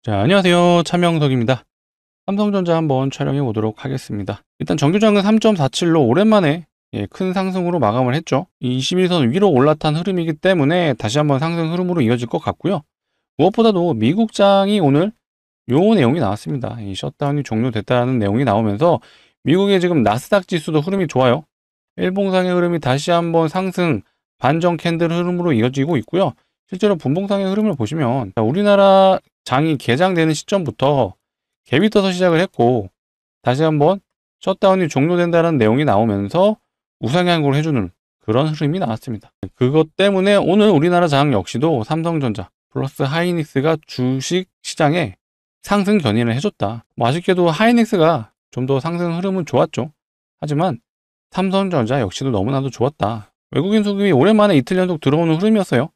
자, 안녕하세요. 차명석입니다. 삼성전자 한번 촬영해 보도록 하겠습니다. 일단 정규장은 3.47로 오랜만에 큰 상승으로 마감을 했죠. 이 21선 위로 올라탄 흐름이기 때문에 다시 한번 상승 흐름으로 이어질 것 같고요. 무엇보다도 미국장이 오늘 요 내용이 나왔습니다. 이 셧다운이 종료됐다는 내용이 나오면서 미국의 지금 나스닥 지수도 흐름이 좋아요. 일봉상의 흐름이 다시 한번 상승 반전 캔들 흐름으로 이어지고 있고요. 실제로 분봉상의 흐름을 보시면 우리나라 장이 개장되는 시점부터 갭이 떠서 시작을 했고 다시 한번 셧다운이 종료된다는 내용이 나오면서 우상향으로 해주는 그런 흐름이 나왔습니다. 그것 때문에 오늘 우리나라 장 역시도 삼성전자 플러스 하이닉스가 주식 시장에 상승 견인을 해줬다. 아쉽게도 하이닉스가 좀 더 상승 흐름은 좋았죠. 하지만 삼성전자 역시도 너무나도 좋았다. 외국인 수급이 오랜만에 이틀 연속 들어오는 흐름이었어요.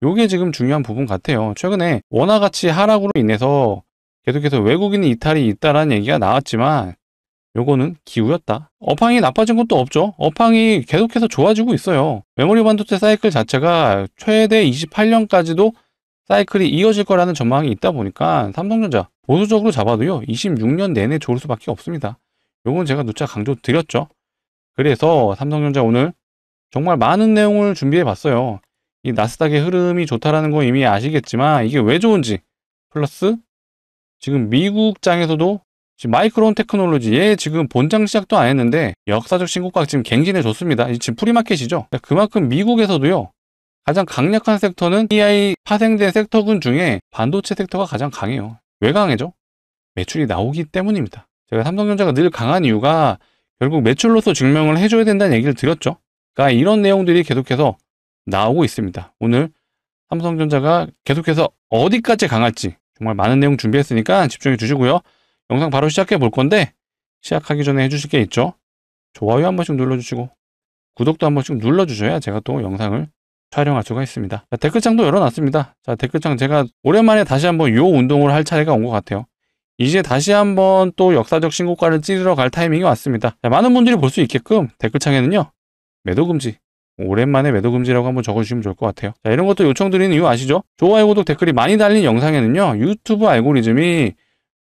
요게 지금 중요한 부분 같아요. 최근에 원화 가치 하락으로 인해서 계속해서 외국인 이탈이 있다라는 얘기가 나왔지만 요거는 기우였다. 업황이 나빠진 것도 없죠. 업황이 계속해서 좋아지고 있어요. 메모리 반도체 사이클 자체가 최대 28년까지도 사이클이 이어질 거라는 전망이 있다 보니까 삼성전자 보수적으로 잡아도요 26년 내내 좋을 수밖에 없습니다. 요건 제가 누차 강조 드렸죠. 그래서 삼성전자 오늘 정말 많은 내용을 준비해 봤어요. 이 나스닥의 흐름이 좋다라는 거 이미 아시겠지만 이게 왜 좋은지, 플러스 지금 미국장에서도 지금 마이크론 테크놀로지 얘 지금 본장 시작도 안 했는데 역사적 신고가 지금 갱신해 줬습니다. 지금 프리마켓이죠. 그만큼 미국에서도요 가장 강력한 섹터는 AI 파생된 섹터군 중에 반도체 섹터가 가장 강해요. 왜 강해져? 매출이 나오기 때문입니다. 제가 삼성전자가 늘 강한 이유가 결국 매출로서 증명을 해줘야 된다는 얘기를 드렸죠. 그러니까 이런 내용들이 계속해서 나오고 있습니다. 오늘 삼성전자가 계속해서 어디까지 강할지 정말 많은 내용 준비했으니까 집중해 주시고요. 영상 바로 시작해 볼 건데 시작하기 전에 해주실 게 있죠. 좋아요 한 번씩 눌러주시고 구독도 한 번씩 눌러주셔야 제가 또 영상을 촬영할 수가 있습니다. 자, 댓글창도 열어놨습니다. 자, 댓글창 제가 오랜만에 다시 한번 요 운동을 할 차례가 온 것 같아요. 이제 다시 한번 또 역사적 신고가를 찌르러 갈 타이밍이 왔습니다. 자, 많은 분들이 볼 수 있게끔 댓글창에는요 매도금지, 오랜만에 매도금지라고 한번 적어주시면 좋을 것 같아요. 자, 이런 것도 요청드리는 이유 아시죠? 좋아요, 구독, 댓글이 많이 달린 영상에는요 유튜브 알고리즘이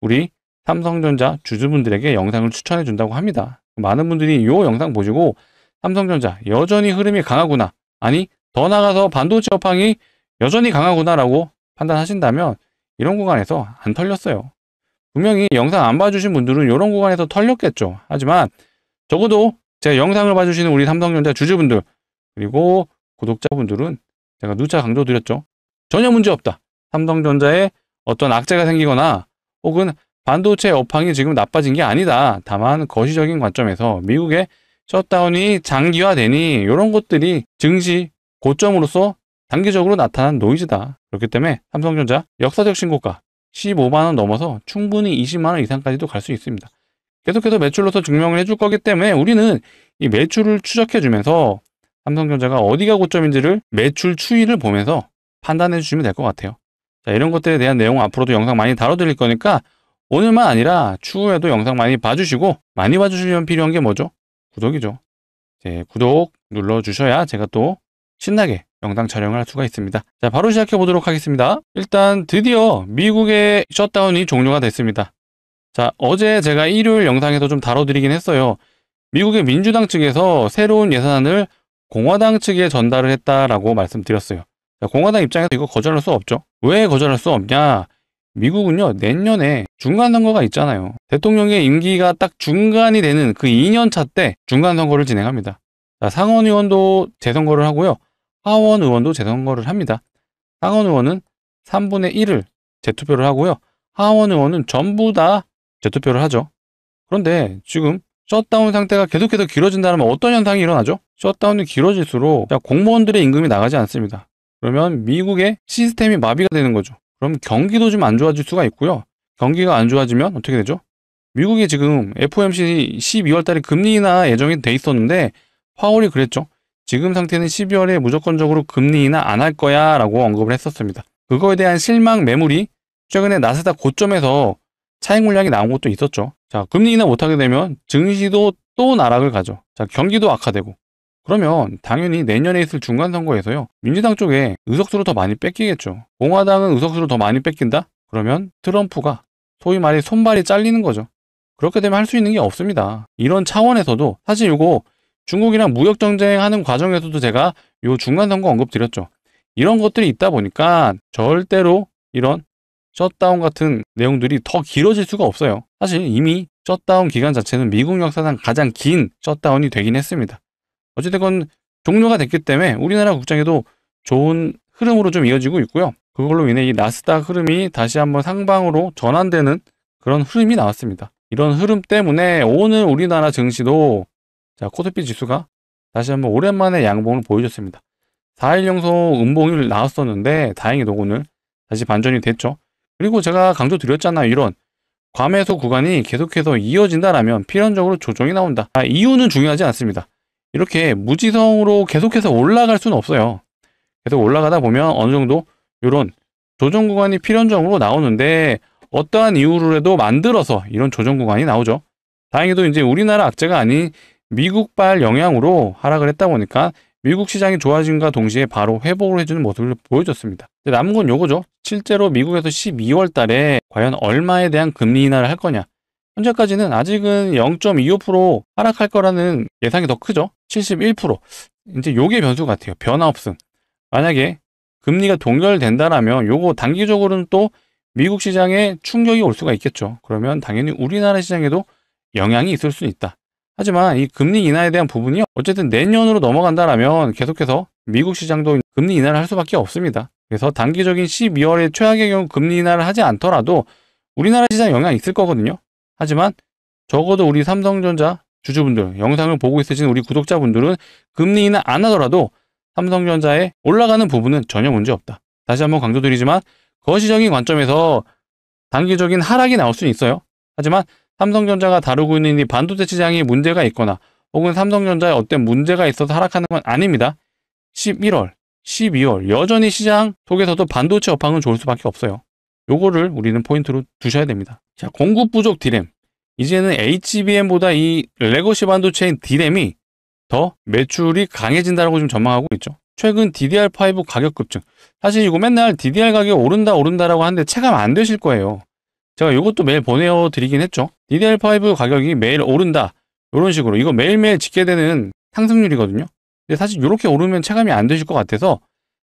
우리 삼성전자 주주분들에게 영상을 추천해 준다고 합니다. 많은 분들이 이 영상 보시고 삼성전자 여전히 흐름이 강하구나, 아니 더 나아가서 반도체 업황이 여전히 강하구나 라고 판단하신다면 이런 구간에서 안 털렸어요. 분명히 영상 안 봐주신 분들은 이런 구간에서 털렸겠죠. 하지만 적어도 제 영상을 봐주시는 우리 삼성전자 주주분들 그리고 구독자분들은 제가 누차 강조드렸죠. 전혀 문제없다. 삼성전자에 어떤 악재가 생기거나 혹은 반도체 업황이 지금 나빠진 게 아니다. 다만 거시적인 관점에서 미국의 셧다운이 장기화되니 이런 것들이 증시 고점으로서 단기적으로 나타난 노이즈다. 그렇기 때문에 삼성전자 역사적 신고가 15만원 넘어서 충분히 20만원 이상까지도 갈 수 있습니다. 계속해서 매출로서 증명을 해줄 거기 때문에 우리는 이 매출을 추적해주면서 삼성전자가 어디가 고점인지를 매출 추이를 보면서 판단해 주시면 될 것 같아요. 자, 이런 것들에 대한 내용 앞으로도 영상 많이 다뤄드릴 거니까 오늘만 아니라 추후에도 영상 많이 봐주시고, 많이 봐주시려면 필요한 게 뭐죠? 구독이죠. 구독 눌러주셔야 제가 또 신나게 영상 촬영을 할 수가 있습니다. 자, 바로 시작해 보도록 하겠습니다. 일단 드디어 미국의 셧다운이 종료가 됐습니다. 자, 어제 제가 일요일 영상에서 좀 다뤄드리긴 했어요. 미국의 민주당 측에서 새로운 예산안을 공화당 측에 전달을 했다라고 말씀드렸어요. 자, 공화당 입장에서 이거 거절할 수 없죠. 왜 거절할 수 없냐? 미국은요 내년에 중간선거가 있잖아요. 대통령의 임기가 딱 중간이 되는 그 2년차 때 중간선거를 진행합니다. 자, 상원 의원도 재선거를 하고요, 하원 의원도 재선거를 합니다. 상원 의원은 3분의 1을 재투표를 하고요, 하원 의원은 전부 다 재투표를 하죠. 그런데 지금 셧다운 상태가 계속해서 길어진다면 어떤 현상이 일어나죠? 셧다운이 길어질수록 공무원들의 임금이 나가지 않습니다. 그러면 미국의 시스템이 마비가 되는 거죠. 그럼 경기도 좀 안 좋아질 수가 있고요. 경기가 안 좋아지면 어떻게 되죠? 미국이 지금 FOMC 12월 달에 금리 인하 예정이 돼 있었는데 파월이 그랬죠. 지금 상태는 12월에 무조건적으로 금리 인하 안 할 거야 라고 언급을 했었습니다. 그거에 대한 실망 매물이 최근에 나스닥 고점에서 차익 물량이 나온 것도 있었죠. 자, 금리 인하 못하게 되면 증시도 또 나락을 가죠. 자, 경기도 악화되고, 그러면 당연히 내년에 있을 중간선거에서요, 민주당 쪽에 의석수를 더 많이 뺏기겠죠. 공화당은 의석수를 더 많이 뺏긴다? 그러면 트럼프가 소위 말해 손발이 잘리는 거죠. 그렇게 되면 할 수 있는 게 없습니다. 이런 차원에서도 사실 이거 중국이랑 무역 정쟁하는 과정에서도 제가 요 중간선거 언급드렸죠. 이런 것들이 있다 보니까 절대로 이런 셧다운 같은 내용들이 더 길어질 수가 없어요. 사실 이미 셧다운 기간 자체는 미국 역사상 가장 긴 셧다운이 되긴 했습니다. 어찌됐건 종료가 됐기 때문에 우리나라 국장에도 좋은 흐름으로 좀 이어지고 있고요. 그걸로 인해 이 나스닥 흐름이 다시 한번 상방으로 전환되는 그런 흐름이 나왔습니다. 이런 흐름 때문에 오늘 우리나라 증시도 코스피 지수가 다시 한번 오랜만에 양봉을 보여줬습니다. 4일 연속 음봉이 나왔었는데 다행히도 오늘 다시 반전이 됐죠. 그리고 제가 강조드렸잖아요. 이런 과매수 구간이 계속해서 이어진다라면 필연적으로 조정이 나온다. 이유는 중요하지 않습니다. 이렇게 무지성으로 계속해서 올라갈 수는 없어요. 계속 올라가다 보면 어느 정도 이런 조정 구간이 필연적으로 나오는데 어떠한 이유로라도 만들어서 이런 조정 구간이 나오죠. 다행히도 이제 우리나라 악재가 아닌 미국발 영향으로 하락을 했다 보니까 미국 시장이 좋아진과 동시에 바로 회복을 해주는 모습을 보여줬습니다. 남은 건 요거죠. 실제로 미국에서 12월 달에 과연 얼마에 대한 금리 인하를 할 거냐. 현재까지는 아직은 0.25% 하락할 거라는 예상이 더 크죠. 71%. 이제 요게 변수 같아요. 변화 없음. 만약에 금리가 동결된다라면 요거 단기적으로는 또 미국 시장에 충격이 올 수가 있겠죠. 그러면 당연히 우리나라 시장에도 영향이 있을 수 있다. 하지만 이 금리 인하에 대한 부분이 어쨌든 내년으로 넘어간다라면 계속해서 미국 시장도 금리 인하를 할 수밖에 없습니다. 그래서 단기적인 12월에 최악의 경우 금리 인하를 하지 않더라도 우리나라 시장에 영향이 있을 거거든요. 하지만 적어도 우리 삼성전자 주주분들, 영상을 보고 있으신 우리 구독자분들은 금리 인하 안 하더라도 삼성전자에 올라가는 부분은 전혀 문제 없다. 다시 한번 강조드리지만 거시적인 관점에서 단기적인 하락이 나올 수는 있어요. 하지만 삼성전자가 다루고 있는 이 반도체 시장이 문제가 있거나 혹은 삼성전자에 어떤 문제가 있어서 하락하는 건 아닙니다. 11월, 12월 여전히 시장 속에서도 반도체 업황은 좋을 수밖에 없어요. 요거를 우리는 포인트로 두셔야 됩니다. 자, 공급 부족 D램. 이제는 HBM보다 이 레거시 반도체인 D램이 더 매출이 강해진다고 좀 전망하고 있죠. 최근 DDR5 가격 급증. 사실 이거 맨날 DDR 가격 오른다라고 하는데 체감 안 되실 거예요. 제가 이것도 매일 보내드리긴 했죠. DDR5 가격이 매일 오른다. 이런 식으로. 이거 매일매일 짓게 되는 상승률이거든요. 근데 사실 이렇게 오르면 체감이 안 되실 것 같아서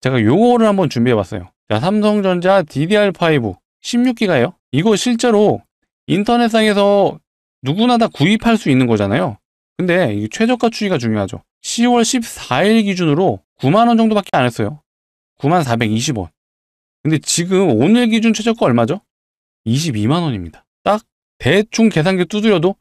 제가 요거를 한번 준비해봤어요. 자, 삼성전자 DDR5 16기가예요. 이거 실제로 인터넷상에서 누구나 다 구입할 수 있는 거잖아요. 근데 이 최저가 추이가 중요하죠. 10월 14일 기준으로 9만원 정도밖에 안 했어요. 9420원. 근데 지금 오늘 기준 최저가 얼마죠? 22만원입니다. 딱 대충 계산기 두드려도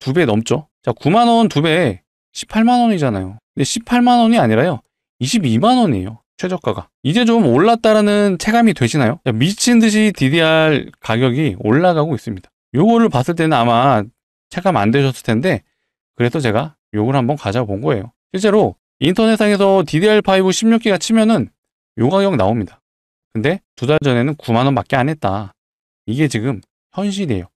2배 넘죠. 자, 9만원 2배에 18만원이잖아요. 근데 18만원이 아니라요. 22만원이에요. 최저가가. 이제 좀 올랐다라는 체감이 되시나요? 자, 미친 듯이 DDR 가격이 올라가고 있습니다. 요거를 봤을 때는 아마 체감 안 되셨을 텐데 그래서 제가 요걸 한번 가져본 거예요. 실제로 인터넷상에서 DDR5 16기가 치면은 요 가격 나옵니다. 근데 2달 전에는 9만원 밖에 안 했다. 이게 지금 현실이에요.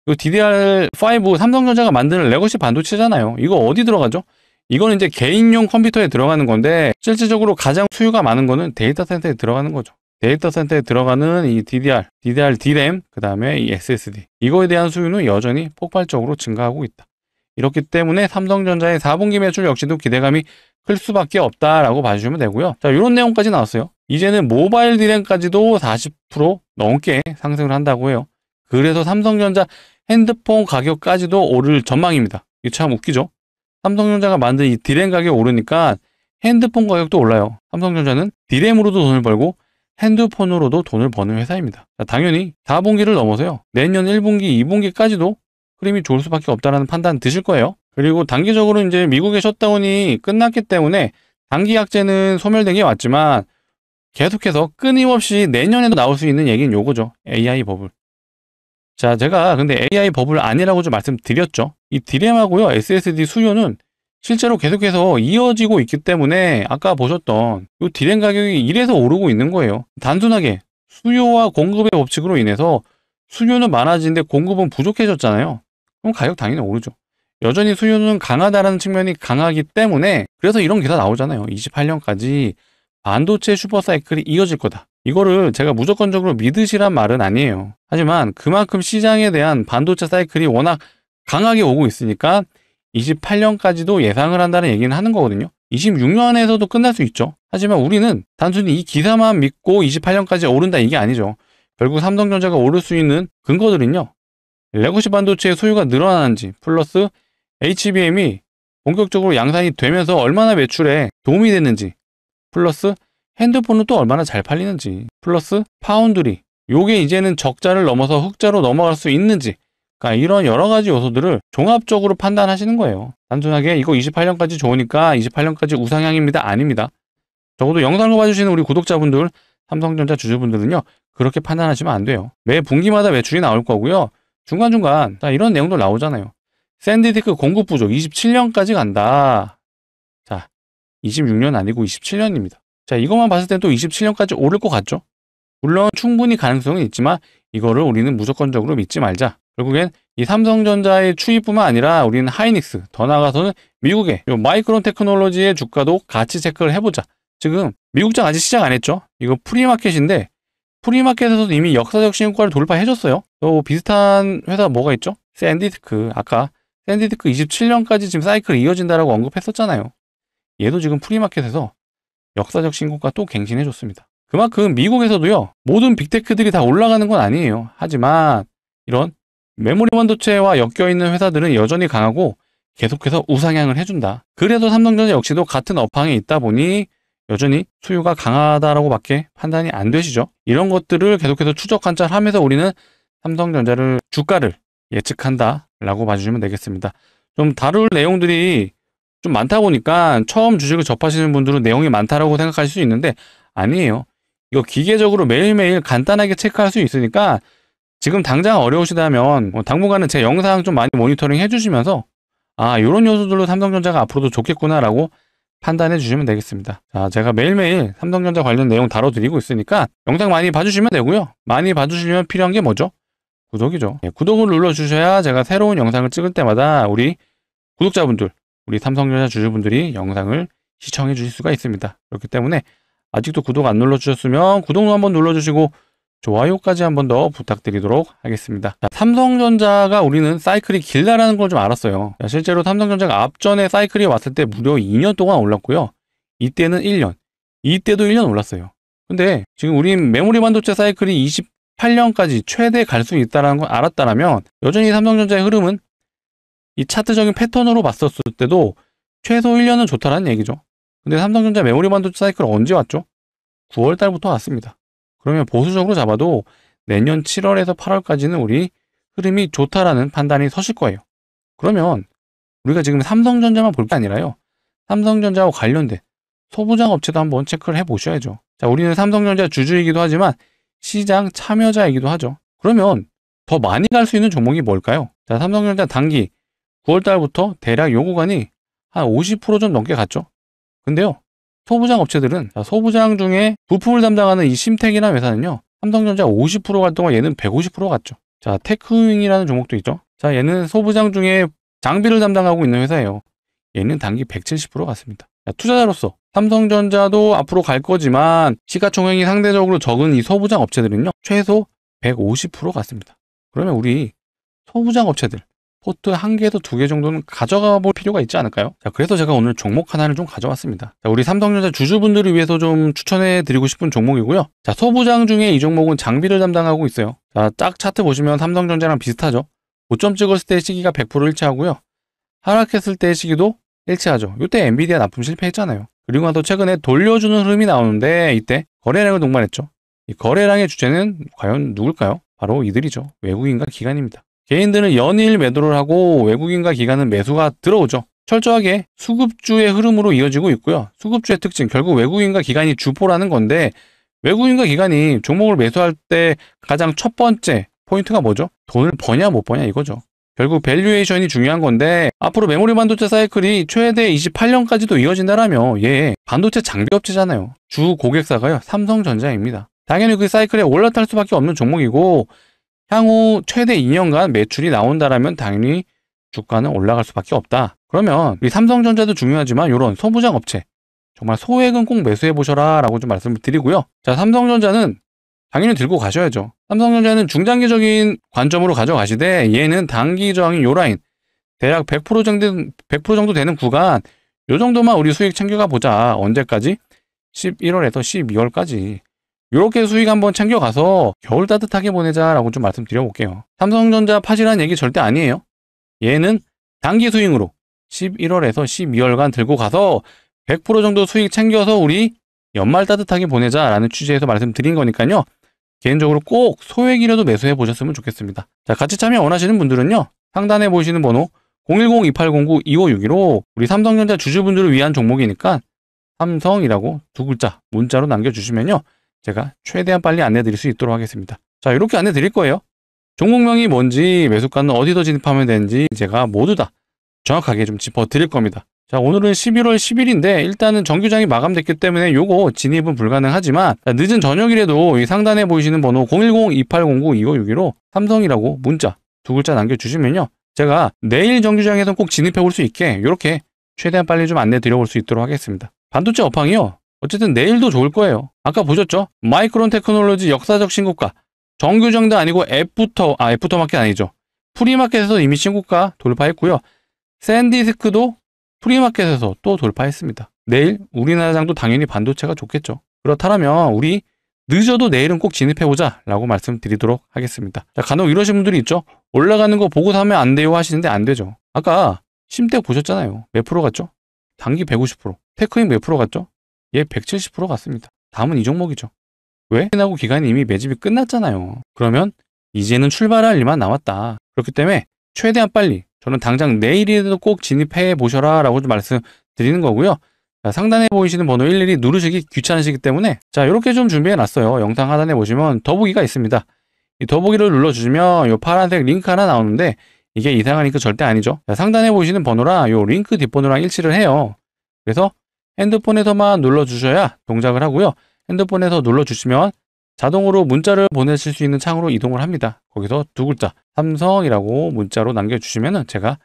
이 DDR5 삼성전자가 만드는 레거시 반도체잖아요. 이거 어디 들어가죠? 이거는 이제 개인용 컴퓨터에 들어가는 건데 실질적으로 가장 수요가 많은 거는 데이터 센터에 들어가는 거죠. 데이터 센터에 들어가는 이 DDR D램, 그 다음에 이 SSD. 이거에 대한 수요는 여전히 폭발적으로 증가하고 있다. 이렇기 때문에 삼성전자의 4분기 매출 역시도 기대감이 클 수밖에 없다라고 봐주시면 되고요. 자, 이런 내용까지 나왔어요. 이제는 모바일 D램까지도 40% 넘게 상승을 한다고 해요. 그래서 삼성전자 핸드폰 가격까지도 오를 전망입니다. 이게 참 웃기죠? 삼성전자가 만든 이 D램 가격이 오르니까 핸드폰 가격도 올라요. 삼성전자는 D램으로도 돈을 벌고 핸드폰으로도 돈을 버는 회사입니다. 자, 당연히 4분기를 넘어서요. 내년 1분기, 2분기까지도 흐름이 좋을 수밖에 없다는 판단 드실 거예요. 그리고 단기적으로 이제 미국의 셧다운이 끝났기 때문에 단기 약재는 소멸된 게 맞지만 계속해서 끊임없이 내년에도 나올 수 있는 얘기는 요거죠. AI 버블. 자, 제가 근데 AI 버블 아니라고 좀 말씀드렸죠. 이 D램하고요, SSD 수요는 실제로 계속해서 이어지고 있기 때문에 아까 보셨던 이 D램 가격이 이래서 오르고 있는 거예요. 단순하게 수요와 공급의 법칙으로 인해서 수요는 많아지는데 공급은 부족해졌잖아요. 그럼 가격 당연히 오르죠. 여전히 수요는 강하다라는 측면이 강하기 때문에 그래서 이런 기사 나오잖아요. 28년까지 반도체 슈퍼사이클이 이어질 거다. 이거를 제가 무조건적으로 믿으시란 말은 아니에요. 하지만 그만큼 시장에 대한 반도체 사이클이 워낙 강하게 오고 있으니까 28년까지도 예상을 한다는 얘기는 하는 거거든요. 26년에서도 끝날 수 있죠. 하지만 우리는 단순히 이 기사만 믿고 28년까지 오른다 이게 아니죠. 결국 삼성전자가 오를 수 있는 근거들은요. 레거시 반도체의 소유가 늘어나는지 플러스 HBM이 본격적으로 양산이 되면서 얼마나 매출에 도움이 됐는지 플러스 핸드폰은 또 얼마나 잘 팔리는지 플러스 파운드리 요게 이제는 적자를 넘어서 흑자로 넘어갈 수 있는지 그러니까 이런 여러 가지 요소들을 종합적으로 판단하시는 거예요. 단순하게 이거 28년까지 좋으니까 28년까지 우상향입니다. 아닙니다. 적어도 영상을 봐주시는 우리 구독자분들 삼성전자 주주분들은요. 그렇게 판단하시면 안 돼요. 매 분기마다 매출이 나올 거고요. 중간중간 이런 내용도 나오잖아요. 샌디스크 공급 부족 27년까지 간다. 자, 26년 아니고 27년입니다. 자, 이것만 봤을 땐 또 27년까지 오를 것 같죠? 물론 충분히 가능성은 있지만 이거를 우리는 무조건적으로 믿지 말자. 결국엔 이 삼성전자의 추이뿐만 아니라 우리는 하이닉스, 더 나아가서는 미국의 마이크론 테크놀로지의 주가도 같이 체크를 해보자. 지금 미국장 아직 시작 안 했죠? 이거 프리마켓인데 프리마켓에서도 이미 역사적 신고가를 돌파해줬어요. 또 비슷한 회사 뭐가 있죠? 샌디스크. 아까 샌디스크 27년까지 지금 사이클이 이어진다라고 언급했었잖아요. 얘도 지금 프리마켓에서 역사적 신고가 또 갱신해줬습니다. 그만큼 미국에서도요. 모든 빅테크들이 다 올라가는 건 아니에요. 하지만 이런 메모리 반도체와 엮여있는 회사들은 여전히 강하고 계속해서 우상향을 해준다. 그래도 삼성전자 역시도 같은 업황에 있다 보니 여전히 수요가 강하다라고 밖에 판단이 안 되시죠. 이런 것들을 계속해서 추적 관찰하면서 우리는 삼성전자를 주가를 예측한다 라고 봐주시면 되겠습니다. 좀 다룰 내용들이 좀 많다 보니까 처음 주식을 접하시는 분들은 내용이 많다라고 생각하실 수 있는데 아니에요. 이거 기계적으로 매일매일 간단하게 체크할 수 있으니까 지금 당장 어려우시다면 당분간은 제 영상 좀 많이 모니터링 해주시면서 이런 요소들로 삼성전자가 앞으로도 좋겠구나라고 판단해 주시면 되겠습니다. 자, 제가 매일매일 삼성전자 관련 내용 다뤄드리고 있으니까 영상 많이 봐주시면 되고요. 많이 봐주시면 필요한 게 뭐죠? 구독이죠. 구독을 눌러주셔야 제가 새로운 영상을 찍을 때마다 우리 구독자분들, 우리 삼성전자 주주분들이 영상을 시청해 주실 수가 있습니다. 그렇기 때문에 아직도 구독 안 눌러주셨으면 구독 한번 눌러주시고 좋아요까지 한번 더 부탁드리도록 하겠습니다. 자, 삼성전자가 우리는 사이클이 길다라는 걸 좀 알았어요. 자, 실제로 삼성전자가 앞전에 사이클이 왔을 때 무려 2년 동안 올랐고요. 이때는 1년, 이때도 1년 올랐어요. 근데 지금 우린 메모리 반도체 사이클이 28년까지 최대 갈 수 있다는 걸 알았다면 여전히 삼성전자의 흐름은 이 차트적인 패턴으로 봤었을 때도 최소 1년은 좋다라는 얘기죠. 근데 삼성전자 메모리 반도체 사이클 언제 왔죠? 9월 달부터 왔습니다. 그러면 보수적으로 잡아도 내년 7월에서 8월까지는 우리 흐름이 좋다라는 판단이 서실 거예요. 그러면 우리가 지금 삼성전자만 볼 게 아니라요. 삼성전자와 관련된 소부장 업체도 한번 체크를 해보셔야죠. 자, 우리는 삼성전자 주주이기도 하지만 시장 참여자이기도 하죠. 그러면 더 많이 갈 수 있는 종목이 뭘까요? 자, 삼성전자 단기 9월 달부터 대략 요 구간이 한 50% 좀 넘게 갔죠. 근데요. 소부장 업체들은 소부장 중에 부품을 담당하는 이 심텍이라는 회사는요. 삼성전자 50% 갈 동안 얘는 150% 갔죠. 자, 테크윙이라는 종목도 있죠. 자, 얘는 소부장 중에 장비를 담당하고 있는 회사예요. 얘는 단기 170% 갔습니다. 자, 투자자로서 삼성전자도 앞으로 갈 거지만 시가총액이 상대적으로 적은 이 소부장 업체들은요. 최소 150% 갔습니다. 그러면 우리 소부장 업체들 포트 1개에서 2개 정도는 가져가 볼 필요가 있지 않을까요? 자, 그래서 제가 오늘 종목 하나를 좀 가져왔습니다. 자, 우리 삼성전자 주주분들을 위해서 좀 추천해 드리고 싶은 종목이고요. 자, 소부장 중에 이 종목은 장비를 담당하고 있어요. 자, 짝 차트 보시면 삼성전자랑 비슷하죠. 고점 찍었을 때 시기가 100% 일치하고요. 하락했을 때 시기도 일치하죠. 이때 엔비디아 납품 실패했잖아요. 그리고 나서 최근에 돌려주는 흐름이 나오는데 이때 거래량을 동반했죠. 이 거래량의 주체는 과연 누굴까요? 바로 이들이죠. 외국인과 기관입니다. 개인들은 연일 매도를 하고 외국인과 기관은 매수가 들어오죠. 철저하게 수급주의 흐름으로 이어지고 있고요. 수급주의 특징, 결국 외국인과 기관이 주포라는 건데 외국인과 기관이 종목을 매수할 때 가장 첫 번째 포인트가 뭐죠? 돈을 버냐 못 버냐 이거죠. 결국 밸류에이션이 중요한 건데 앞으로 메모리 반도체 사이클이 최대 28년까지도 이어진다라며 얘 반도체 장비 업체잖아요. 주 고객사가요. 삼성전자입니다. 당연히 그 사이클에 올라탈 수밖에 없는 종목이고 향후 최대 2년간 매출이 나온다라면 당연히 주가는 올라갈 수밖에 없다. 그러면 우리 삼성전자도 중요하지만 이런 소부장 업체 정말 소액은 꼭 매수해 보셔라 라고 좀 말씀을 드리고요. 자, 삼성전자는 당연히 들고 가셔야죠. 삼성전자는 중장기적인 관점으로 가져가시되 얘는 단기 저항인 요 라인 대략 100% 정도 되는 구간 요 정도만 우리 수익 챙겨가 보자. 언제까지? 11월에서 12월까지 요렇게 수익 한번 챙겨가서 겨울 따뜻하게 보내자라고 좀 말씀드려볼게요. 삼성전자 파시라는 얘기 절대 아니에요. 얘는 단기 스윙으로 11월에서 12월간 들고 가서 100% 정도 수익 챙겨서 우리 연말 따뜻하게 보내자라는 취지에서 말씀드린 거니까요. 개인적으로 꼭 소액이라도 매수해 보셨으면 좋겠습니다. 자, 같이 참여 원하시는 분들은요. 상단에 보이시는 번호 010-2809-2561로 우리 삼성전자 주주분들을 위한 종목이니까 삼성이라고 두 글자 문자로 남겨주시면요. 제가 최대한 빨리 안내 드릴 수 있도록 하겠습니다. 자, 이렇게 안내 드릴 거예요. 종목명이 뭔지 매수가는 어디서 진입하면 되는지 제가 모두 다 정확하게 좀 짚어 드릴 겁니다. 자, 오늘은 11월 10일인데 일단은 정규장이 마감됐기 때문에 요거 진입은 불가능하지만 늦은 저녁이라도 이 상단에 보이시는 번호 010-2809-2561로 삼성이라고 문자 두 글자 남겨주시면요. 제가 내일 정규장에서 꼭 진입해 볼 수 있게 이렇게 최대한 빨리 좀 안내 드려볼 수 있도록 하겠습니다. 반도체 업황이요. 어쨌든 내일도 좋을 거예요. 아까 보셨죠? 마이크론 테크놀로지 역사적 신고가. 정규장도 아니고 애프터마켓 아니죠. 프리마켓에서 이미 신고가 돌파했고요. 샌디스크도 프리마켓에서 또 돌파했습니다. 내일 우리나라 장도 당연히 반도체가 좋겠죠. 그렇다면 우리 늦어도 내일은 꼭 진입해보자 라고 말씀드리도록 하겠습니다. 자, 간혹 이러신 분들이 있죠. 올라가는 거 보고 사면 안 돼요 하시는데 안 되죠. 아까 심택 보셨잖아요. 몇 프로 갔죠? 단기 150%. 테크인 몇 프로 갔죠? 얘 170% 갔습니다. 다음은 이 종목이죠. 왜? 하고 기간이 이미 매집이 끝났잖아요. 그러면 이제는 출발할 일만 남았다. 그렇기 때문에 최대한 빨리 저는 당장 내일이라도 꼭 진입해 보셔라 라고 좀 말씀드리는 거고요. 자, 상단에 보이시는 번호 일일이 누르시기 귀찮으시기 때문에 자, 이렇게 좀 준비해 놨어요. 영상 하단에 보시면 더보기가 있습니다. 이 더보기를 눌러주시면 이 파란색 링크 하나 나오는데 이게 이상한 링크 절대 아니죠. 자, 상단에 보이시는 번호랑 이 링크 뒷번호랑 일치를 해요. 그래서 핸드폰에서만 눌러주셔야 동작을 하고요. 핸드폰에서 눌러주시면 자동으로 문자를 보내실 수 있는 창으로 이동을 합니다. 거기서 두 글자 삼성이라고 문자로 남겨주시면 제가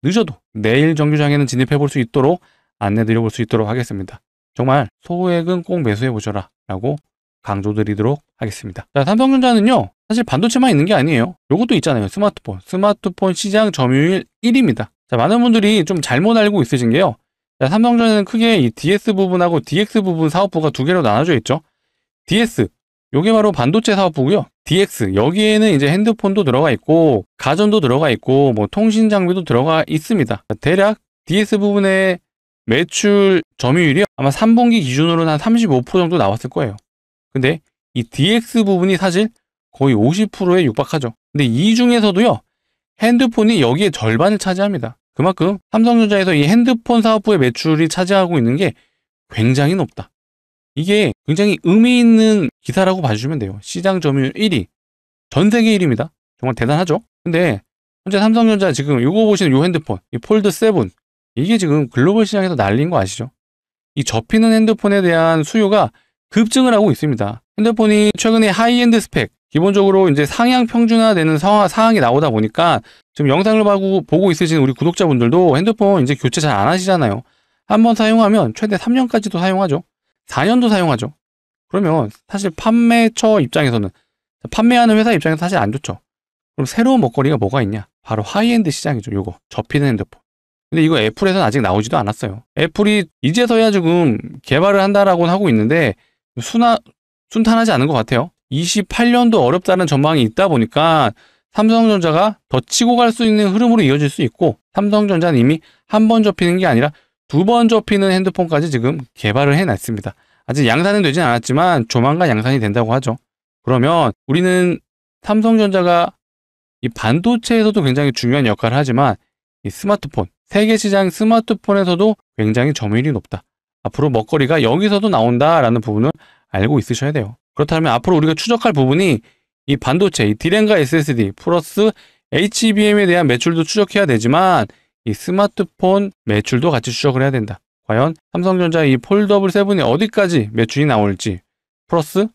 늦어도 내일 정규장에는 진입해 볼 수 있도록 안내 드려볼 수 있도록 하겠습니다. 정말 소액은 꼭 매수해 보셔라 라고 강조드리도록 하겠습니다. 자, 삼성전자는요 사실 반도체만 있는 게 아니에요. 요것도 있잖아요. 스마트폰 시장 점유율 1위입니다. 자, 많은 분들이 좀 잘못 알고 있으신 게요. 자, 삼성전자는 크게 이 DS 부분하고 DX 부분 사업부가 두 개로 나눠져 있죠. DS 요게 바로 반도체 사업부고요. DX 여기에는 이제 핸드폰도 들어가 있고 가전도 들어가 있고 뭐 통신 장비도 들어가 있습니다. 대략 DS 부분의 매출 점유율이 아마 3분기 기준으로는 한 35% 정도 나왔을 거예요. 근데 이 DX 부분이 사실 거의 50%에 육박하죠. 근데 이 중에서도요 핸드폰이 여기에 절반을 차지합니다. 그만큼 삼성전자에서 이 핸드폰 사업부의 매출이 차지하고 있는 게 굉장히 높다. 이게 굉장히 의미 있는 기사라고 봐주시면 돼요. 시장 점유율 1위. 전 세계 1위입니다. 정말 대단하죠? 근데 현재 삼성전자 지금 이거 보시는 이 핸드폰, 이 폴드 7. 이게 지금 글로벌 시장에서 난리인 거 아시죠? 이 접히는 핸드폰에 대한 수요가 급증을 하고 있습니다. 핸드폰이 최근에 하이엔드 스펙, 기본적으로 이제 상향 평준화되는 상황이 나오다 보니까 지금 영상을 보고 있으신 우리 구독자분들도 핸드폰 이제 교체 잘 안 하시잖아요. 한번 사용하면 최대 3년까지도 사용하죠. 4년도 사용하죠. 그러면 사실 판매처 입장에서는 판매하는 회사 입장에서 사실 안 좋죠. 그럼 새로운 먹거리가 뭐가 있냐? 바로 하이엔드 시장이죠. 요거 접히는 핸드폰. 근데 이거 애플에서는 아직 나오지도 않았어요. 애플이 이제서야 지금 개발을 한다라고 하고 있는데 순탄하지 않은 것 같아요. 28년도 어렵다는 전망이 있다 보니까 삼성전자가 더 치고 갈 수 있는 흐름으로 이어질 수 있고 삼성전자는 이미 한 번 접히는 게 아니라 2번 접히는 핸드폰까지 지금 개발을 해놨습니다. 아직 양산은 되진 않았지만 조만간 양산이 된다고 하죠. 그러면 우리는 삼성전자가 이 반도체에서도 굉장히 중요한 역할을 하지만 이 스마트폰, 세계 시장 스마트폰에서도 굉장히 점유율이 높다. 앞으로 먹거리가 여기서도 나온다라는 부분을 알고 있으셔야 돼요. 그렇다면 앞으로 우리가 추적할 부분이 이 반도체, 이 D램과 SSD 플러스 HBM에 대한 매출도 추적해야 되지만 이 스마트폰 매출도 같이 추적을 해야 된다. 과연 삼성전자 이 폴더블 7이 어디까지 매출이 나올지 플러스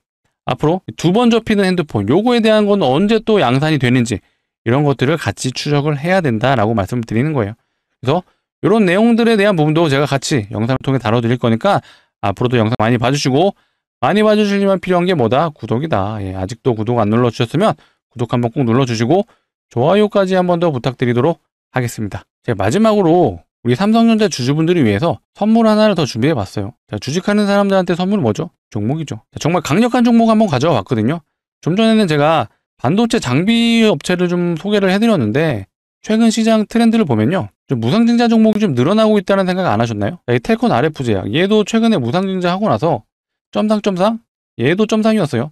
앞으로 2번 접히는 핸드폰 요거에 대한 건 언제 또 양산이 되는지 이런 것들을 같이 추적을 해야 된다라고 말씀을 드리는 거예요. 그래서 이런 내용들에 대한 부분도 제가 같이 영상을 통해 다뤄드릴 거니까 앞으로도 영상 많이 봐주시고, 많이 봐주시려면 필요한 게 뭐다? 구독이다. 예, 아직도 구독 안 눌러주셨으면 구독 한번 꼭 눌러주시고 좋아요까지 한번 더 부탁드리도록 하겠습니다. 제가 마지막으로 우리 삼성전자 주주분들을 위해서 선물 하나를 더 준비해봤어요. 자, 주식하는 사람들한테 선물은 뭐죠? 종목이죠. 자, 정말 강력한 종목 한번 가져와 봤거든요. 좀 전에는 제가 반도체 장비 업체를 좀 소개를 해드렸는데, 최근 시장 트렌드를 보면요, 좀 무상증자 종목이 좀 늘어나고 있다는 생각 안 하셨나요? 자, 이 텔콘 RF제약, 얘도 최근에 무상증자 하고 나서 점상 얘도 점상이었어요.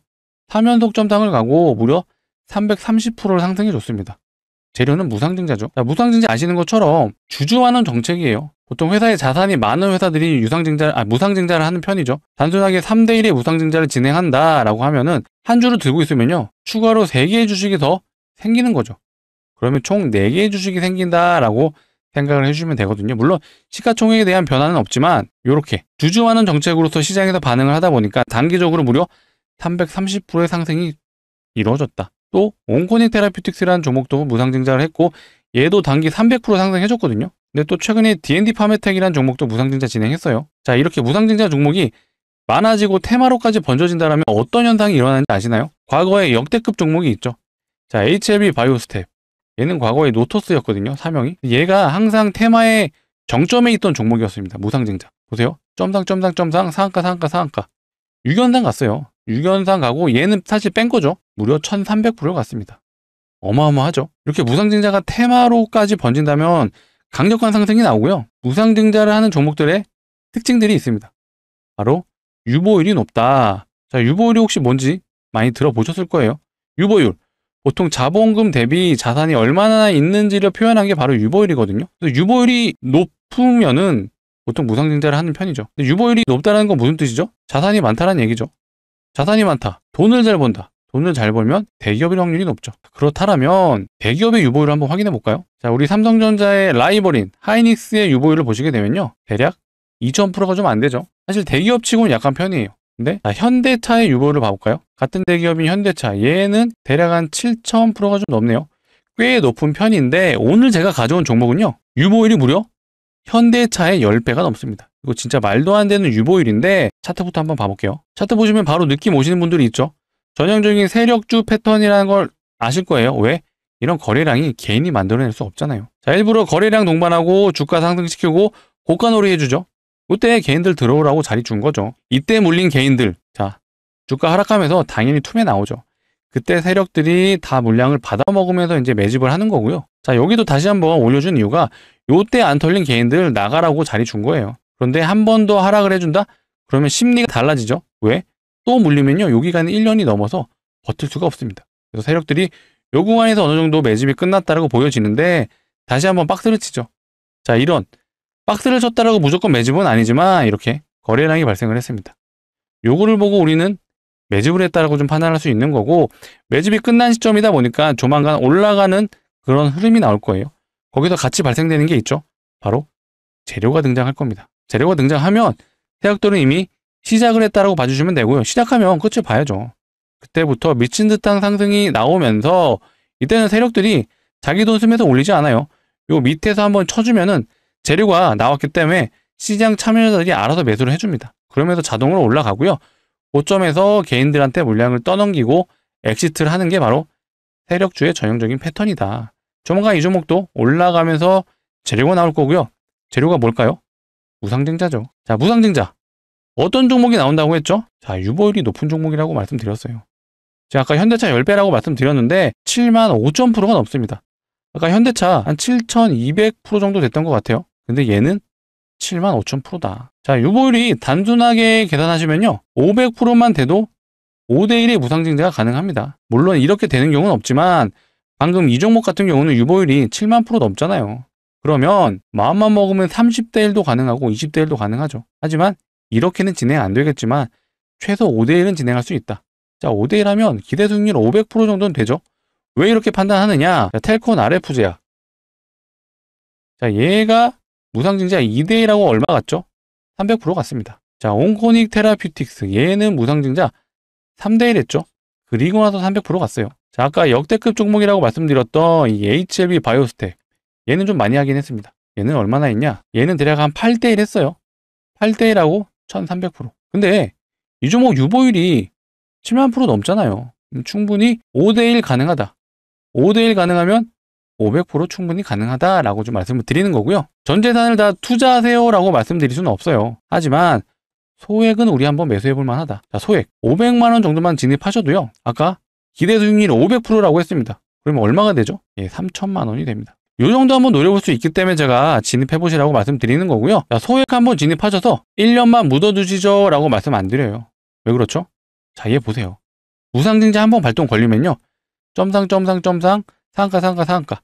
3연속 점상을 가고 무려 330%를 상승해줬습니다. 재료는 무상증자죠. 자, 무상증자 아시는 것처럼 주주환원 정책이에요. 보통 회사의 자산이 많은 회사들이 무상증자를 하는 편이죠. 단순하게 3대1의 무상증자를 진행한다라고 하면은 한 주를 들고 있으면요, 추가로 3개의 주식이 더 생기는 거죠. 그러면 총 4개의 주식이 생긴다라고 생각을 해주시면 되거든요. 물론 시가총액에 대한 변화는 없지만 이렇게 주주환원 정책으로서 시장에서 반응을 하다 보니까 단기적으로 무려 330%의 상승이 이루어졌다. 또 온코닉 테라퓨틱스라는 종목도 무상증자를 했고, 얘도 단기 300% 상승해줬거든요. 근데 또 최근에 D&D 파메텍이라는 종목도 무상증자 진행했어요. 자, 이렇게 무상증자 종목이 많아지고 테마로까지 번져진다면 어떤 현상이 일어나는지 아시나요? 과거에 역대급 종목이 있죠. 자, HLB 바이오스텝, 얘는 과거에 노토스였거든요. 사명이. 얘가 항상 테마의 정점에 있던 종목이었습니다. 무상증자. 보세요. 점상 상한가 6연상 갔어요. 6연상 가고 얘는 사실 뺀 거죠. 무려 1300% 갔습니다. 어마어마하죠. 이렇게 무상증자가 테마로까지 번진다면 강력한 상승이 나오고요. 무상증자를 하는 종목들의 특징들이 있습니다. 바로 유보율이 높다. 자, 유보율이 혹시 뭔지 많이 들어보셨을 거예요. 유보율, 보통 자본금 대비 자산이 얼마나 있는지를 표현한 게 바로 유보율이거든요. 그래서 유보율이 높으면은 보통 무상증자를 하는 편이죠. 근데 유보율이 높다는 건 무슨 뜻이죠? 자산이 많다는 얘기죠. 자산이 많다, 돈을 잘 번다. 돈을 잘 벌면 대기업일 확률이 높죠. 그렇다면 대기업의 유보율을 한번 확인해 볼까요? 자, 우리 삼성전자의 라이벌인 하이닉스의 유보율을 보시게 되면요, 대략 2000%가 좀 안 되죠. 사실 대기업 치고는 약한 편이에요. 근데 현대차의 유보율을 봐볼까요? 같은 대기업인 현대차, 얘는 대략 한 7000%가 좀 넘네요. 꽤 높은 편인데 오늘 제가 가져온 종목은요, 유보율이 무려 현대차의 10배가 넘습니다. 이거 진짜 말도 안 되는 유보율인데 차트부터 한번 봐볼게요. 차트 보시면 바로 느낌 오시는 분들이 있죠. 전형적인 세력주 패턴이라는 걸 아실 거예요. 왜? 이런 거래량이 개인이 만들어낼 수 없잖아요. 자, 일부러 거래량 동반하고 주가 상승시키고 고가놀이 해주죠. 그때 개인들 들어오라고 자리 준 거죠. 이때 물린 개인들, 자, 주가 하락하면서 당연히 툼에 나오죠. 그때 세력들이 다 물량을 받아먹으면서 이제 매집을 하는 거고요. 자, 여기도 다시 한번 올려준 이유가 요때 안 털린 개인들 나가라고 자리 준 거예요. 그런데 한 번 더 하락을 해준다? 그러면 심리가 달라지죠. 왜? 또 물리면요, 요 기간이 1년이 넘어서 버틸 수가 없습니다. 그래서 세력들이 요 구간에서 어느 정도 매집이 끝났다라고 보여지는데 다시 한번 박스를 치죠. 자, 이런 박스를 쳤다라고 무조건 매집은 아니지만 이렇게 거래량이 발생을 했습니다. 요거를 보고 우리는 매집을 했다라고 좀 판단할 수 있는 거고, 매집이 끝난 시점이다 보니까 조만간 올라가는 그런 흐름이 나올 거예요. 거기서 같이 발생되는 게 있죠. 바로 재료가 등장할 겁니다. 재료가 등장하면 세력들은 이미 시작을 했다라고 봐주시면 되고요. 시작하면 끝을 봐야죠. 그때부터 미친 듯한 상승이 나오면서 이때는 세력들이 자기 돈 쓰면서 올리지 않아요. 요 밑에서 한번 쳐주면은 재료가 나왔기 때문에 시장 참여자들이 알아서 매수를 해줍니다. 그러면서 자동으로 올라가고요. 고점에서 개인들한테 물량을 떠넘기고 엑시트를 하는 게 바로 세력주의 전형적인 패턴이다. 조만간 이 종목도 올라가면서 재료가 나올 거고요. 재료가 뭘까요? 무상증자죠. 자, 무상증자. 어떤 종목이 나온다고 했죠? 자, 유보율이 높은 종목이라고 말씀드렸어요. 제가 아까 현대차 10배라고 말씀드렸는데 75,000%가 넘습니다. 아까 현대차 한 7200% 정도 됐던 것 같아요. 근데 얘는 75,000%다. 자, 유보율이 단순하게 계산하시면요, 500%만 돼도 5대1의 무상증자가 가능합니다. 물론 이렇게 되는 경우는 없지만 방금 이 종목 같은 경우는 유보율이 7만 % 넘잖아요. 그러면 마음만 먹으면 30대1도 가능하고 20대1도 가능하죠. 하지만 이렇게는 진행 안 되겠지만 최소 5대1은 진행할 수 있다. 자, 5대1 하면 기대 수익률 500% 정도는 되죠. 왜 이렇게 판단하느냐? 자, 텔콘 RF제약. 자, 얘가 무상증자 2대1하고 얼마 갔죠? 300% 갔습니다. 자, 온코닉 테라퓨틱스. 얘는 무상증자 3대1 했죠? 그리고 나서 300% 갔어요. 자, 아까 역대급 종목이라고 말씀드렸던 이 HLB 바이오스텍. 얘는 좀 많이 하긴 했습니다. 얘는 얼마나 했냐? 얘는 대략 한 8대1 했어요. 8대1하고 1300%. 근데 이 종목 유보율이 7만 프로 넘잖아요. 충분히 5대1 가능하다. 5대1 가능하면 500% 충분히 가능하다라고 좀 말씀을 드리는 거고요. 전 재산을 다 투자하세요라고 말씀드릴 수는 없어요. 하지만 소액은 우리 한번 매수해볼 만하다. 자, 소액 500만 원 정도만 진입하셔도요. 아까 기대 수익률 500%라고 했습니다. 그러면 얼마가 되죠? 예, 3천만 원이 됩니다. 요 정도 한번 노려볼 수 있기 때문에 제가 진입해보시라고 말씀드리는 거고요. 자, 소액 한번 진입하셔서 1년만 묻어두시죠 라고 말씀 안 드려요. 왜 그렇죠? 자, 얘 보세요. 무상증자 한번 발동 걸리면요. 점상 상한가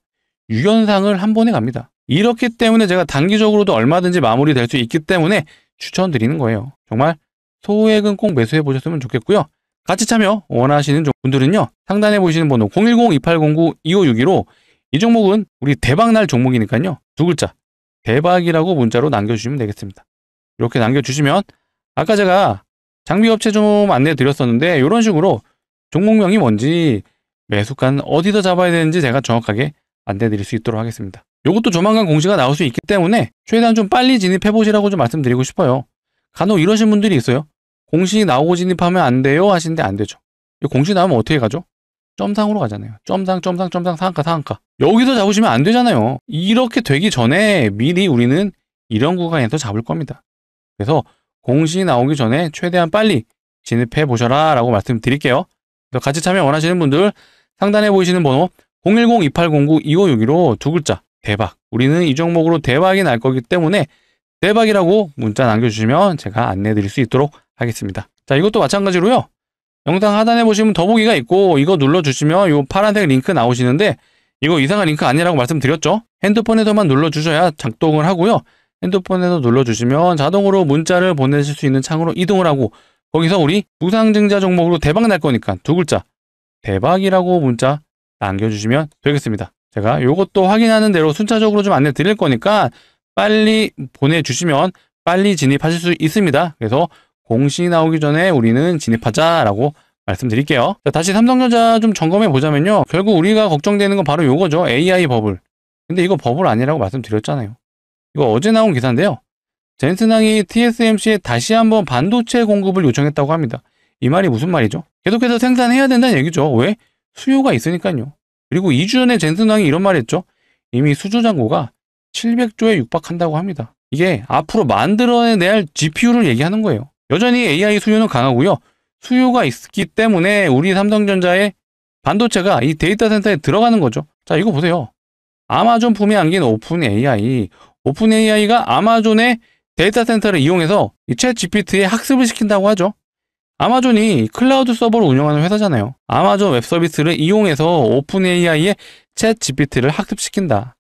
유연상을 한 번에 갑니다. 이렇기 때문에 제가 단기적으로도 얼마든지 마무리될 수 있기 때문에 추천드리는 거예요. 정말 소액은 꼭 매수해 보셨으면 좋겠고요. 같이 참여 원하시는 분들은요. 상단에 보시는 번호 010-2809-2561로 이 종목은 우리 대박날 종목이니까요. 두 글자 대박이라고 문자로 남겨주시면 되겠습니다. 이렇게 남겨주시면 아까 제가 장비업체 좀 안내 드렸었는데 이런 식으로 종목명이 뭔지 매수가는 어디서 잡아야 되는지 제가 정확하게 안내 드릴 수 있도록 하겠습니다. 이것도 조만간 공시가 나올 수 있기 때문에 최대한 좀 빨리 진입해 보시라고 좀 말씀드리고 싶어요. 간혹 이러신 분들이 있어요. 공시 나오고 진입하면 안 돼요 하시는데 안 되죠. 공시 나오면 어떻게 가죠? 점상으로 가잖아요. 점상 상한가. 여기서 잡으시면 안 되잖아요. 이렇게 되기 전에 미리 우리는 이런 구간에서 잡을 겁니다. 그래서 공시 나오기 전에 최대한 빨리 진입해 보셔라 라고 말씀드릴게요. 그래서 같이 참여 원하시는 분들 상단에 보이시는 번호 010-2809-2561로 두 글자 대박. 우리는 이 종목으로 대박이 날 거기 때문에 대박이라고 문자 남겨주시면 제가 안내 드릴 수 있도록 하겠습니다. 자, 이것도 마찬가지로요. 영상 하단에 보시면 더보기가 있고 이거 눌러주시면 이 파란색 링크 나오시는데 이거 이상한 링크 아니라고 말씀드렸죠. 핸드폰에서만 눌러주셔야 작동을 하고요. 핸드폰에서 눌러주시면 자동으로 문자를 보내실 수 있는 창으로 이동을 하고 거기서 우리 무상증자 종목으로 대박 날 거니까 두 글자 대박이라고 문자 남겨주시면 되겠습니다. 제가 이것도 확인하는 대로 순차적으로 좀 안내 드릴 거니까 빨리 보내주시면 빨리 진입하실 수 있습니다. 그래서 공시 나오기 전에 우리는 진입하자라고 말씀드릴게요. 자, 다시 삼성전자 좀 점검해 보자면요. 결국 우리가 걱정되는 건 바로 요거죠. AI 버블. 근데 이거 버블 아니라고 말씀드렸잖아요. 이거 어제 나온 기사인데요. 젠슨항이 TSMC에 다시 한번 반도체 공급을 요청했다고 합니다. 이 말이 무슨 말이죠? 계속해서 생산해야 된다는 얘기죠. 왜? 수요가 있으니까요. 그리고 2주 전에 젠슨항이 이런 말 했죠. 이미 수조 잔고가 700조에 육박한다고 합니다. 이게 앞으로 만들어내야 할 GPU를 얘기하는 거예요. 여전히 AI 수요는 강하고요. 수요가 있기 때문에 우리 삼성전자의 반도체가 이 데이터 센터에 들어가는 거죠. 자, 이거 보세요. 아마존 품에 안긴 오픈 AI. 오픈 AI가 아마존의 데이터 센터를 이용해서 이 챗 GPT에 학습을 시킨다고 하죠. 아마존이 클라우드 서버를 운영하는 회사잖아요. 아마존 웹 서비스를 이용해서 오픈 AI의 챗 GPT를 학습시킨다.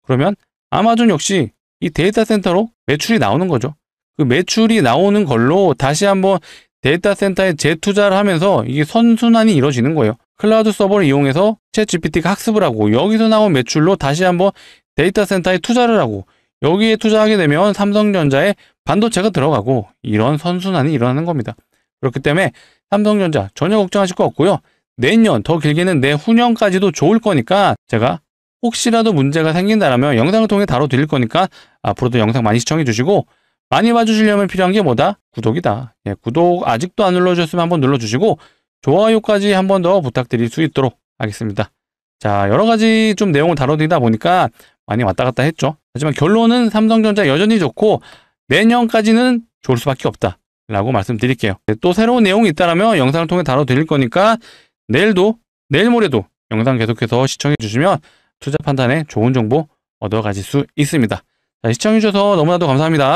그러면 아마존 역시 이 데이터 센터로 매출이 나오는 거죠. 그 매출이 나오는 걸로 다시 한번 데이터 센터에 재투자를 하면서 이게 선순환이 이루어지는 거예요. 클라우드 서버를 이용해서 챗 GPT가 학습을 하고 여기서 나온 매출로 다시 한번 데이터 센터에 투자를 하고 여기에 투자하게 되면 삼성전자에 반도체가 들어가고 이런 선순환이 일어나는 겁니다. 그렇기 때문에 삼성전자 전혀 걱정하실 거 없고요. 내년 더 길게는 내후년까지도 좋을 거니까 제가 혹시라도 문제가 생긴다면 영상을 통해 다뤄드릴 거니까 앞으로도 영상 많이 시청해 주시고 많이 봐주시려면 필요한 게 뭐다? 구독이다. 예, 구독 아직도 안 눌러주셨으면 한번 눌러주시고 좋아요까지 한 번 더 부탁드릴 수 있도록 하겠습니다. 자, 여러 가지 좀 내용을 다뤄드리다 보니까 많이 왔다 갔다 했죠. 하지만 결론은 삼성전자 여전히 좋고 내년까지는 좋을 수밖에 없다 라고 말씀드릴게요. 또 새로운 내용이 있다면 영상을 통해 다뤄드릴 거니까 내일 모레도 영상 계속해서 시청해 주시면 투자 판단에 좋은 정보 얻어가실 수 있습니다. 자, 시청해 주셔서 너무나도 감사합니다.